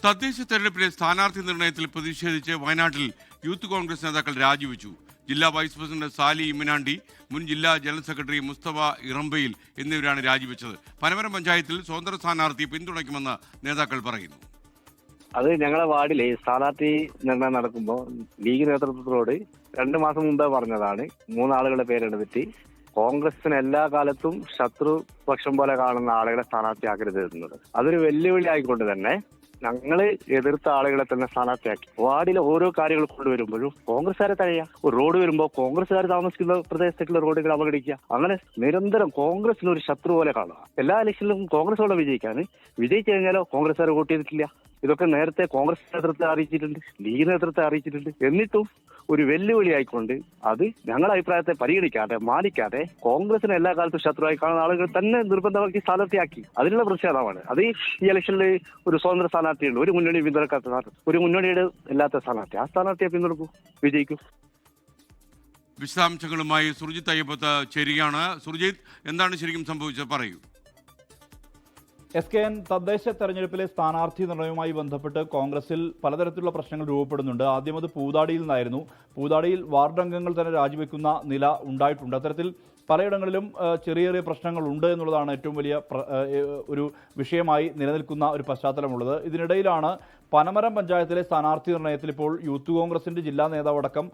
തദ്ദേശ തെരഞ്ഞെടുപ്പിലെ സ്ഥാനാർത്ഥി നിർണയത്തിൽ പ്രതിഷേധിച്ച് വയനാട്ടിൽ യൂത്ത് കോൺഗ്രസ് നേതാക്കൾ രാജിവെച്ചു. ജില്ലാ വൈസ് പ്രസിഡന്റ് സാലി ഇമ്മിനാണ്ടി, മുൻ ജില്ലാ ജനറൽ സെക്രട്ടറി മുസ്തഫ ഇറമ്പയിൽ എന്നിവരാണ് രാജിവെച്ചത്. പനമരം പഞ്ചായത്തിൽ സ്വതന്ത്ര സ്ഥാനാർത്ഥിയെ പിന്തുണയ്ക്കുമെന്ന് നേതാക്കൾ പറയുന്നു. അത് ഞങ്ങളെ വാർഡിലെ സ്ഥാനാർത്ഥി നിർണയം നടക്കുമ്പോൾ ലീഗ് നേതൃത്വത്തോട് 2 മാസം മുമ്പേ പറഞ്ഞതാണ് 3 ആളുകളുടെ പേരെടുത്തിട്ട് കോൺഗ്രസിന് എല്ലാ കാലത്തും ശത്രുപക്ഷം പോലെ കാണുന്ന ആളുകളെ സ്ഥാനാർത്ഥിയാക്കരുത് എന്നത്. അതൊരു വെല്ലുവിളി ആയിക്കൊണ്ട് തന്നെ ഞങ്ങള് എതിർത്ത ആളുകളെ തന്നെ സ്ഥാനാർത്ഥിയാക്കി. വാർഡിലെ ഓരോ കാര്യങ്ങൾ കൊണ്ടുവരുമ്പോഴും കോൺഗ്രസ്സുകാരെ തഴയുക. ഒരു റോഡ് വരുമ്പോൾ കോൺഗ്രസ്സുകാർ താമസിക്കുന്ന പ്രദേശത്തേക്കുള്ള റോഡുകൾ അവഗണിക്കുക. അങ്ങനെ നിരന്തരം കോൺഗ്രസിന് ഒരു ശത്രു പോലെ കാണുക. എല്ലാ ഇലക്ഷനിലും കോൺഗ്രസോടെ വിജയിക്കാന് വിജയിച്ചു കഴിഞ്ഞാലോ കോൺഗ്രസ്സുകാർ വോട്ട് ചെയ്തിട്ടില്ല. ഇതൊക്കെ നേരത്തെ കോൺഗ്രസ് നേതൃത്വത്തെ അറിയിച്ചിട്ടുണ്ട്, ലീഗ് നേതൃത്വത്തെ അറിയിച്ചിട്ടുണ്ട്. എന്നിട്ടും ഒരു വെല്ലുവിളി ആയിക്കൊണ്ട് അത് ഞങ്ങളുടെ അഭിപ്രായത്തെ പരിഗണിക്കാതെ മാനിക്കാതെ കോൺഗ്രസിനെ എല്ലാ കാലത്തും ശത്രുവായി കാണുന്ന ആളുകൾ തന്നെ നിർബന്ധമാക്കി സ്ഥാനാർത്ഥിയാക്കി. അതിനുള്ള പ്രതിഷേധമാണ്. അത് ഈ ഇലക്ഷനിൽ ഒരു സ്വതന്ത്ര സ്ഥാനാർത്ഥിയുണ്ട്, ഒരു മുന്നണി പിന്തുണക്കാത്ത സ്ഥാനാർത്ഥി, ഒരു മുന്നണിയുടെ ഇല്ലാത്ത സ്ഥാനാർത്ഥി, ആ സ്ഥാനാർത്ഥിയെ പിന്തുണക്കും, വിജയിക്കും. വിശദാംശങ്ങളുമായി സുർജിത്ത് അയ്യപ്പത്ത് ചേരുകയാണ്. സുർജിത്ത്, എന്താണ് ശരിക്കും സംഭവിച്ചത്, പറയൂ. SKN തദ്ദേശ തെരഞ്ഞെടുപ്പിലെ സ്ഥാനാർത്ഥി നിർണയവുമായി ബന്ധപ്പെട്ട് കോൺഗ്രസിൽ പലതരത്തിലുള്ള പ്രശ്നങ്ങൾ രൂപപ്പെടുന്നുണ്ട്. ആദ്യം അത് പൂതാടിയിൽ നിന്നായിരുന്നു. പൂതാടിയിൽ വാർഡ് അംഗങ്ങൾ തന്നെ രാജിവെക്കുന്ന നില ഉണ്ടായിട്ടുണ്ട്. അത്തരത്തിൽ പലയിടങ്ങളിലും ചെറിയ ചെറിയ പ്രശ്നങ്ങളുണ്ട് എന്നുള്ളതാണ് ഏറ്റവും വലിയ ഒരു വിഷയമായി നിലനിൽക്കുന്ന ഒരു പശ്ചാത്തലമുള്ളത്. ഇതിനിടയിലാണ് പനമരം പഞ്ചായത്തിലെ സ്ഥാനാർത്ഥി നിർണയത്തിൽ ഇപ്പോൾ യൂത്ത് കോൺഗ്രസിൻ്റെ ജില്ലാ നേതാവടക്കം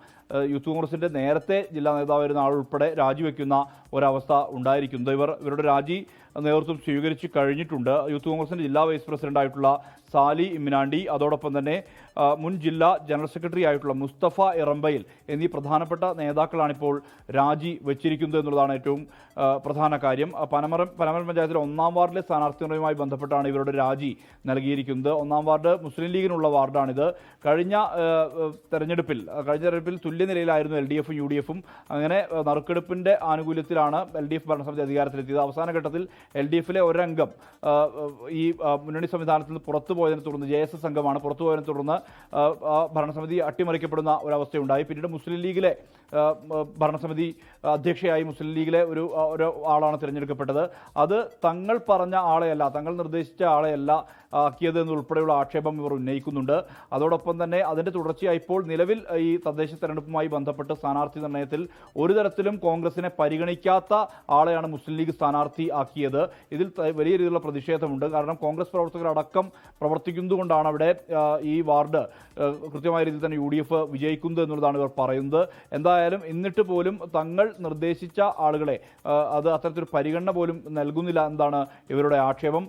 യൂത്ത് കോൺഗ്രസിൻ്റെ നേരത്തെ ജില്ലാ നേതാവായിരുന്ന ആളുൾപ്പെടെ രാജിവെക്കുന്ന ഒരവസ്ഥ ഉണ്ടായിരിക്കുന്നത്. ഇവരുടെ രാജി നേതൃത്വം സ്വീകരിച്ച് കഴിഞ്ഞിട്ടുണ്ട്. യൂത്ത് കോൺഗ്രസിൻ്റെ ജില്ലാ വൈസ് പ്രസിഡന്റായിട്ടുള്ള സാലി ഇമ്മിനാണ്ടി, അതോടൊപ്പം തന്നെ മുൻ ജില്ലാ ജനറൽ സെക്രട്ടറി ആയിട്ടുള്ള മുസ്തഫ ഇറമ്പയിൽ എന്നീ പ്രധാനപ്പെട്ട നേതാക്കളാണിപ്പോൾ രാജി വെച്ചിരിക്കുന്നത് എന്നുള്ളതാണ് ഏറ്റവും പ്രധാന കാര്യം. പനമരം പഞ്ചായത്തിലെ 1-ാം വാർഡിലെ സ്ഥാനാർത്ഥികളുമായി ബന്ധപ്പെട്ടാണ് ഇവരുടെ രാജി നൽകിയിരിക്കുന്നത്. 1-ാം വാർഡ് മുസ്ലിം ലീഗിനുള്ള വാർഡാണിത്. കഴിഞ്ഞ തെരഞ്ഞെടുപ്പിൽ തുല്യനിലയിലായിരുന്നു LDFും UDFും. അങ്ങനെ നറുക്കെടുപ്പിൻ്റെ ആനുകൂല്യത്തിലാണ് LDF ഭരണസമിതി അധികാരത്തിലെത്തിയത്. അവസാന ഘട്ടത്തിൽ LDFിലെ ഒരംഗം ഈ മുന്നണി സംവിധാനത്തിൽ നിന്ന് പുറത്തു പോയതിനെ തുടർന്ന്, JSS അംഗമാണ് പുറത്തു പോയതിനെ തുടർന്ന് ഭരണസമിതി അട്ടിമറിക്കപ്പെടുന്ന ഒരവസ്ഥയുണ്ടായി. പിന്നീട് മുസ്ലിം ലീഗിലെ ഭരണസമിതി അധ്യക്ഷയായി മുസ്ലിം ലീഗിലെ ഒരു ആളാണ് തിരഞ്ഞെടുക്കപ്പെട്ടത്. അത് തങ്ങൾ പറഞ്ഞ ആളെയല്ല, തങ്ങൾ നിർദ്ദേശിച്ച ആളെയല്ല ആക്കിയത് എന്നുൾപ്പെടെയുള്ള ആക്ഷേപം ഇവർ ഉന്നയിക്കുന്നുണ്ട്. അതോടൊപ്പം തന്നെ അതിൻ്റെ തുടർച്ചയായി ഇപ്പോൾ നിലവിൽ ഈ തദ്ദേശ തെരഞ്ഞെടുപ്പുമായി ബന്ധപ്പെട്ട് സ്ഥാനാർത്ഥി നിർണയത്തിൽ ഒരു തരത്തിലും കോൺഗ്രസിനെ പരിഗണിക്കാത്ത ആളെയാണ് മുസ്ലിം ലീഗ് സ്ഥാനാർത്ഥി ആക്കിയത്. ഇതിൽ വലിയ രീതിയിലുള്ള പ്രതിഷേധമുണ്ട്. കാരണം കോൺഗ്രസ് പ്രവർത്തകരടക്കം പ്രവർത്തിക്കുന്നതുകൊണ്ടാണ് അവിടെ ഈ വാർഡ് കൃത്യമായ രീതിയിൽ തന്നെ UDF വിജയിക്കുന്നത് എന്നുള്ളതാണ് ഇവർ പറയുന്നത്. എന്തായാലും എന്നിട്ട് പോലും തങ്ങൾ നിർദ്ദേശിച്ച ആളുകളെ അത് അത്തരത്തിലൊരു പരിഗണന പോലും നൽകുന്നില്ല എന്നതാണ് ഇവരുടെ ആക്ഷേപം.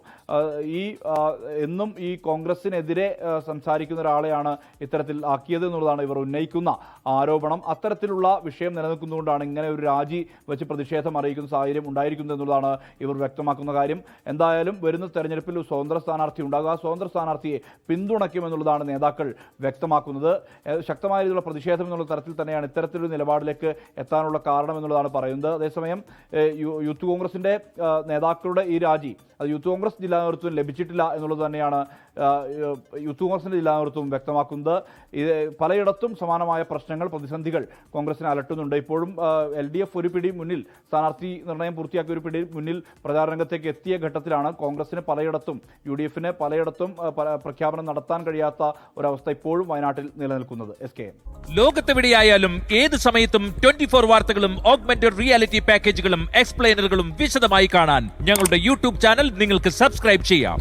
എന്നും ഈ കോൺഗ്രസിനെതിരെ സംസാരിക്കുന്ന ഒരാളെയാണ് ഇത്തരത്തിൽ ആക്കിയത് എന്നുള്ളതാണ് ഇവർ ഉന്നയിക്കുന്ന ആരോപണം. അത്തരത്തിലുള്ള വിഷയം നിലനിൽക്കുന്നതുകൊണ്ടാണ് ഇങ്ങനെ ഒരു രാജി വെച്ച് പ്രതിഷേധം അറിയിക്കുന്ന സാഹചര്യം ഉണ്ടായിരിക്കുന്നത് എന്നുള്ളതാണ് ഇവർ വ്യക്തമാക്കുന്ന കാര്യം. എന്തായാലും വരുന്ന തെരഞ്ഞെടുപ്പിൽ ഒരു സ്വതന്ത്ര സ്ഥാനാർത്ഥി ഉണ്ടാകുക, സ്വതന്ത്ര സ്ഥാനാർത്ഥിയെ പിന്തുണയ്ക്കുമെന്നുള്ളതാണ് നേതാക്കൾ വ്യക്തമാക്കുന്നത്. ശക്തമായ രീതിയിലുള്ള പ്രതിഷേധം എന്നുള്ള തരത്തിൽ തന്നെയാണ് ഇത്തരത്തിലൊരു നിലപാടിലേക്ക് എത്താനുള്ള കാരണം എന്നുള്ളതാണ് പറയുന്നത്. അതേസമയം യൂത്ത് കോൺഗ്രസിൻ്റെ നേതാക്കളുടെ ഈ രാജി അത് യൂത്ത് കോൺഗ്രസ് ജില്ലാ നേതൃത്വം ലഭിച്ചിട്ടില്ല എന്നുള്ളത് തന്നെയാണ് യൂത്ത് കോൺഗ്രസിൻ്റെ ജില്ലാ നേതൃത്വം വ്യക്തമാക്കുന്നത്. പലയിടത്തും സമാനമായ പ്രശ്നങ്ങൾ, പ്രതിസന്ധികൾ കോൺഗ്രസിനെ അലട്ടുന്നുണ്ട്. ഇപ്പോഴും LDF ഒരു പിടി മുന്നിൽ, സ്ഥാനാർത്ഥി നിർണയം പൂർത്തിയാക്കിയ ഒരു പിടി മുന്നിൽ പ്രചാരണ രംഗത്തേക്ക് എത്തിയ ഘട്ടത്തിലാണ് കോൺഗ്രസിന് പലയിടത്തും UDFന് പലയിടത്തും പ്രഖ്യാപനം നടത്താൻ കഴിയാത്ത ഒരവസ്ഥ ഇപ്പോഴും വയനാട്ടിൽ നിലനിൽക്കുന്നത്. SKN ലോകത്തെവിടെയായാലും ഏത് സമയത്തും 24 വാർത്തകളും ഓഗ്മെന്റഡ് റിയാലിറ്റി പാക്കേജുകളും എക്സ്പ്ലെയിനറുകളും വിശദമായി കാണാൻ ഞങ്ങളുടെ യൂട്യൂബ് ചാനൽ നിങ്ങൾക്ക് സബ്സ്ക്രൈബ് ചെയ്യാം.